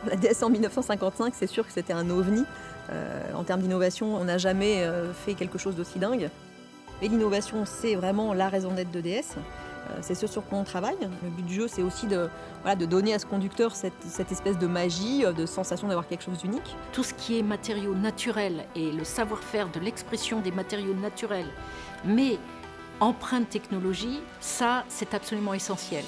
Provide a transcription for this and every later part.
La DS en 1955, c'est sûr que c'était un ovni. En termes d'innovation, on n'a jamais fait quelque chose d'aussi dingue. Et l'innovation, c'est vraiment la raison d'être de DS. C'est ce sur quoi on travaille. Le but du jeu, c'est aussi de donner à ce conducteur cette espèce de magie, de sensation d'avoir quelque chose d'unique. Tout ce qui est matériaux naturels et le savoir-faire de l'expression des matériaux naturels, mais empreinte technologie, ça, c'est absolument essentiel.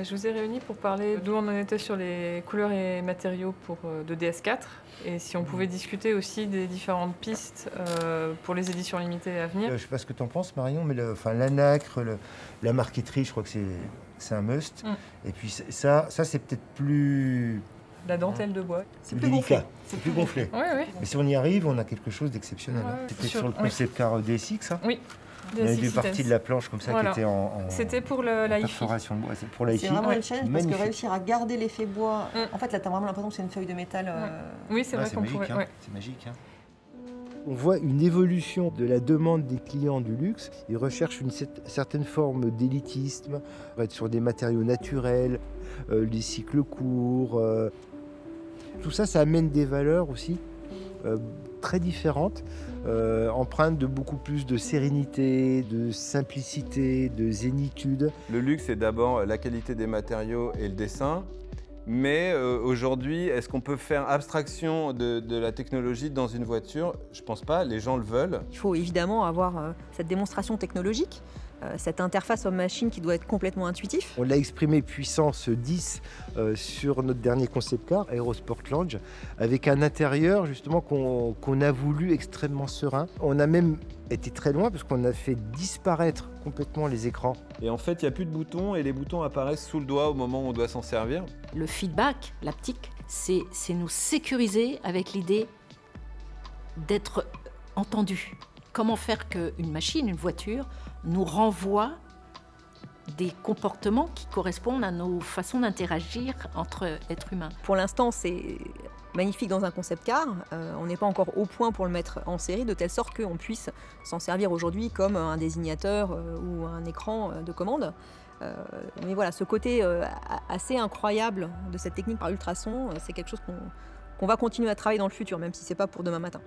Je vous ai réunis pour parler d'où on en était sur les couleurs et matériaux de DS4 et si on pouvait discuter aussi des différentes pistes pour les éditions limitées à venir. Je ne sais pas ce que tu en penses, Marion, mais la nacre, la marqueterie, je crois que c'est un must. Et puis ça c'est peut-être plus... La dentelle de bois. C'est plus délicat. gonflé. C'est plus gonflé. Oui, oui. Mais si on y arrive, on a quelque chose d'exceptionnel. Ouais, C'était sur le concept car DSX, ça? Oui. Il y avait des parties de la planche comme ça qui étaient en C'était pour la hi-fi. perforation de bois. C'est pour la hi-fi. C'est vraiment le challenge parce que Magnifique. réussir à garder l'effet bois. En fait, là, tu as vraiment l'impression que c'est une feuille de métal. Oui, c'est vrai qu'on magique, pourrait. hein. Ouais. C'est magique. Hein. On voit une évolution de la demande des clients du luxe. Ils recherchent une certaine forme d'élitisme, être sur des matériaux naturels, les cycles courts. Tout ça, ça amène des valeurs aussi très différentes, empreintes de beaucoup plus de sérénité, de simplicité, de zénitude. Le luxe, c'est d'abord la qualité des matériaux et le dessin. Mais aujourd'hui, est-ce qu'on peut faire abstraction de la technologie dans une voiture? Je pense pas, les gens le veulent. Il faut évidemment avoir cette démonstration technologique, cette interface homme-machine qui doit être complètement intuitif. On l'a exprimé puissance 10 sur notre dernier concept car, Aerosport Lounge, avec un intérieur justement qu'on a voulu extrêmement serein. On a même été très loin parce qu'on a fait disparaître complètement les écrans. Et en fait, il n'y a plus de boutons et les boutons apparaissent sous le doigt au moment où on doit s'en servir. Le feedback, l'haptique, c'est nous sécuriser avec l'idée d'être entendu. Comment faire qu'une machine, une voiture, nous renvoie des comportements qui correspondent à nos façons d'interagir entre êtres humains. Pour l'instant, c'est magnifique dans un concept car. On n'est pas encore au point pour le mettre en série, de telle sorte qu'on puisse s'en servir aujourd'hui comme un désignateur ou un écran de commande. Mais voilà, ce côté assez incroyable de cette technique par ultrasons, c'est quelque chose qu'on va continuer à travailler dans le futur, même si ce n'est pas pour demain matin.